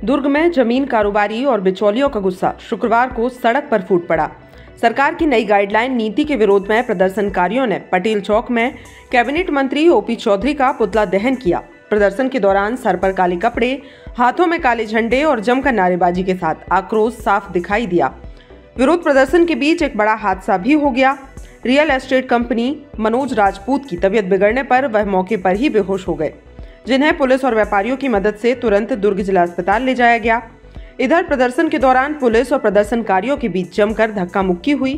दुर्ग में जमीन कारोबारी और बिचौलियों का गुस्सा शुक्रवार को सड़क पर फूट पड़ा। सरकार की नई गाइडलाइन नीति के विरोध में प्रदर्शनकारियों ने पटेल चौक में कैबिनेट मंत्री ओपी चौधरी का पुतला दहन किया। प्रदर्शन के दौरान सर पर काले कपड़े, हाथों में काले झंडे और जमकर नारेबाजी के साथ आक्रोश साफ दिखाई दिया। विरोध प्रदर्शन के बीच एक बड़ा हादसा भी हो गया। Real estate company Manoj Rajput की तबीयत बिगड़ने पर वह मौके पर ही बेहोश हो गए, जिन्हें पुलिस और व्यापारियों की मदद से तुरंत दुर्ग जिला अस्पताल ले जाया गया। इधर प्रदर्शन के दौरान पुलिस और प्रदर्शनकारियों के बीच जमकर धक्का मुक्की हुई।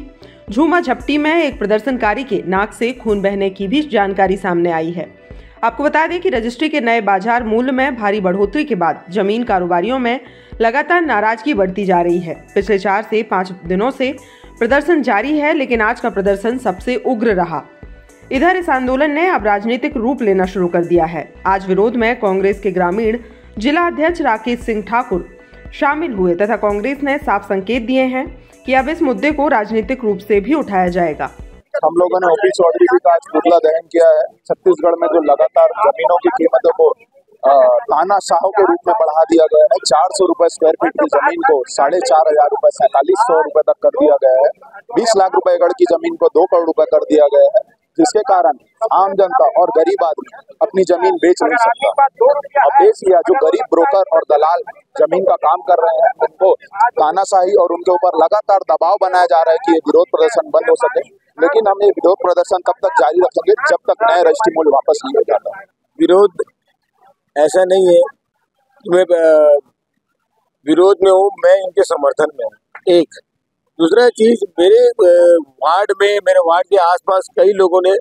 झूमा झपटी में एक प्रदर्शनकारी के नाक से खून बहने की भी जानकारी सामने आई है। आपको बता दें कि रजिस्ट्री के नए बाजार मूल्य में भारी बढ़ोतरी के बाद जमीन कारोबारियों में लगातार नाराजगी बढ़ती जा रही है। पिछले 4 से 5 दिनों से प्रदर्शन जारी है, लेकिन आज का प्रदर्शन सबसे उग्र रहा। इधर इस आंदोलन ने अब राजनीतिक रूप लेना शुरू कर दिया है। आज विरोध में कांग्रेस के ग्रामीण जिला अध्यक्ष राकेश सिंह ठाकुर शामिल हुए तथा कांग्रेस ने साफ संकेत दिए हैं कि अब इस मुद्दे को राजनीतिक रूप से भी उठाया जाएगा। हम लोगों ने ओपी चौधरी जी का आज पुतला दहन किया है। छत्तीसगढ़ में जो लगातार जमीनों की कीमतों को तानाशाहों के रूप में बढ़ा दिया गया है। 400 रुपए स्क्वायर फीट की जमीन को 4,500 रुपए 4,700 रुपए तक कर दिया गया है। 20 लाख रुपए एकड़ की जमीन को 2 करोड़ रुपए कर दिया गया है, जिसके कारण आम जनता और गरीब आदमी अपनी जमीन बेच नहीं सकता। और बेच लिया जो गरीब ब्रोकर और दलाल जमीन का काम कर रहे हैं, उनको तानाशाही और उनके ऊपर लगातार दबाव बनाया जा रहा है कि ये विरोध प्रदर्शन बंद हो सके। लेकिन हम ये विरोध प्रदर्शन तब तक जारी रखेंगे जब तक नया रजिस्ट्री मूल्य वापस नहीं हो जाता। विरोध ऐसा नहीं है कि मैं विरोध में हूँ, मैं इनके समर्थन में हूँ। एक दूसरा चीज, मेरे वार्ड के आसपास कई लोगों ने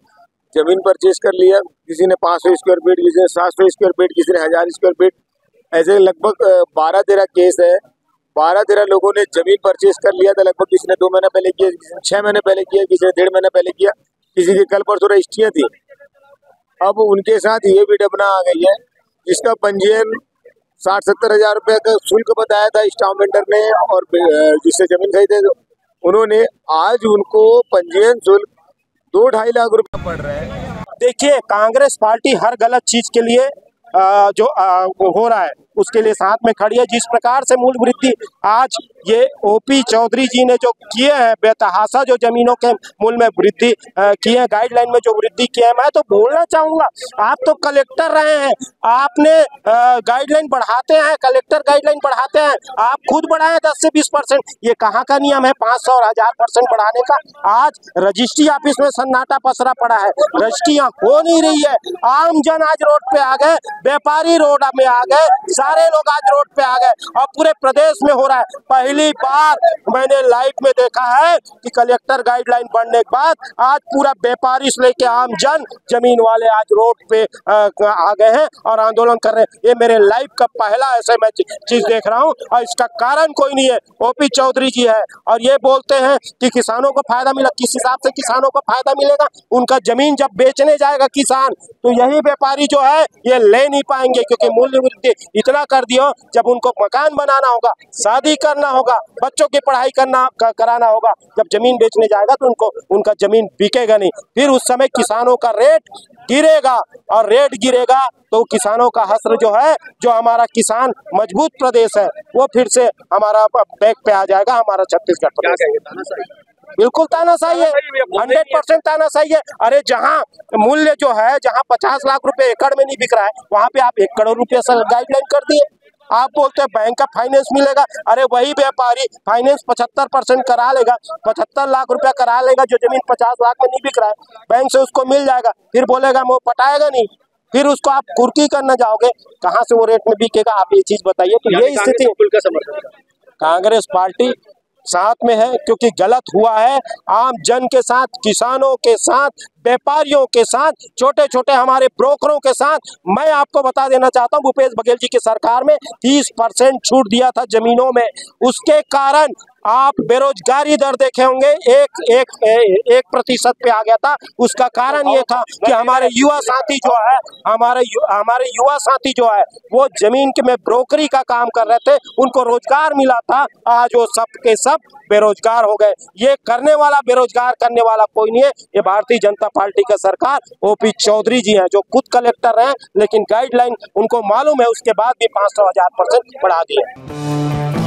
जमीन परचेज कर लिया। किसी ने 500 स्क्वायर फीट, किसी ने 700 स्क्वायर फीट, किसी ने 1000 स्क्वायर फीट। ऐसे लगभग 12-13 केस है। 12-13 लोगों ने जमीन परचेज कर लिया था। लगभग किसी ने 2 महीने पहले किया, किसी ने 6 महीने पहले किया, किसी ने 1.5 महीने पहले किया, किसी की कल परसों रजिस्ट्रियाँ थी। अब उनके साथ ये विडंबना आ गई है, जिसका पंजीयन 60-70 हजार रुपये का शुल्क बताया था स्टाम्प वेंडर ने, और जिससे जमीन खरीदे तो उन्होंने आज उनको पंजीयन शुल्क 2-2.5 लाख रुपए पड़ रहा है। देखिए, कांग्रेस पार्टी हर गलत चीज के लिए जो हो रहा है उसके लिए साथ में खड़ी है। जिस प्रकार से मूल्य वृद्धि आज ये ओपी चौधरी जी ने जो किए हैं, बेतहाशा जो जमीनों के मूल्य में वृद्धि किए हैं, गाइडलाइन में जो वृद्धि किए हैं, मैं तो बोलना चाहूंगा, आप तो कलेक्टर रहे हैं, आपने गाइडलाइन बढ़ाते हैं, कलेक्टर गाइडलाइन बढ़ाते हैं, आप खुद बढ़ाए 10 से 20%। ये कहाँ का नियम है 500 और 1000% बढ़ाने का? आज रजिस्ट्री ऑफिस में सन्नाटा पसरा पड़ा है, रजिस्ट्रियाँ हो नहीं रही है। आम जन आज रोड पे आ गए, व्यापारी रोड में आ गए, सारे लोग आज रोड पे आ गए और पूरे प्रदेश में हो रहा है। पहली बार मैंने लाइव में देखा है कि कलेक्टर गाइडलाइन बढ़ने के बाद आज पूरा व्यापारी से लेके आम जन जमीन वाले आज रोड पे आ गए हैं और आंदोलन कर रहे हैं। ये मेरे लाइव का पहला ऐसे मैं चीज देख रहा हूँ और इसका कारण कोई नहीं है, ओपी चौधरी जी है। और ये बोलते हैं कि किसानों को फायदा मिला। किस हिसाब से किसानों को फायदा मिलेगा? उनका जमीन जब बेचने जाएगा किसान, तो यही व्यापारी जो है ये ले नहीं पाएंगे, क्योंकि मूल्य वृद्धि इतना कर दिया। जब उनको मकान बनाना होगा, शादी करना होगा, बच्चों की पढ़ाई कराना होगा, जब जमीन बेचने जाएगा तो उनका जमीन बिकेगा नहीं। फिर उस समय किसानों का रेट गिरेगा और रेट गिरेगा तो किसानों का हश्र जो है, जो हमारा किसान मजबूत प्रदेश है, वो फिर से हमारा बैक पे आ जाएगा, हमारा छत्तीसगढ़ प्रदेश। बिल्कुल तानाशाही है, 100% तानाशाही है। अरे जहाँ मूल्य जो है, जहाँ 50 लाख रुपए एकड़ में नहीं बिक रहा है, वहाँ पे आप 1 करोड़ रुपया गाइडलाइन कर दिए। आप बोलते हैं बैंक का फाइनेंस मिलेगा। अरे वही व्यापारी फाइनेंस 75% करा लेगा, 75 लाख रुपया करा लेगा, जो जमीन 50 लाख में नहीं बिक रहा है, बैंक से उसको मिल जाएगा। फिर बोलेगा वो पटाएगा नहीं, फिर उसको आप कुर्की करने जाओगे, कहाँ से वो रेट में बिकेगा? आप ये चीज बताइए। तो ये स्थिति कांग्रेस पार्टी साथ में है, क्योंकि गलत हुआ है आम जन के साथ, किसानों के साथ, व्यापारियों के साथ, छोटे छोटे हमारे ब्रोकरों के साथ। मैं आपको बता देना चाहता हूं, भूपेश बघेल जी की सरकार में 30% छूट दिया था जमीनों में, उसके कारण आप बेरोजगारी दर देखे होंगे 1% पे आ गया था। उसका कारण ये था कि हमारे युवा साथी जो है हमारे युवा साथी जो है वो जमीन के में ब्रोकरी का काम कर रहे थे, उनको रोजगार मिला था। आज वो सब के सब बेरोजगार हो गए। ये बेरोजगार करने वाला कोई नहीं है, ये भारतीय जनता पार्टी का सरकार ओपी चौधरी जी हैं, जो खुद कलेक्टर हैं, लेकिन गाइडलाइन उनको मालूम है, उसके बाद भी 500,000% बढ़ा दिए।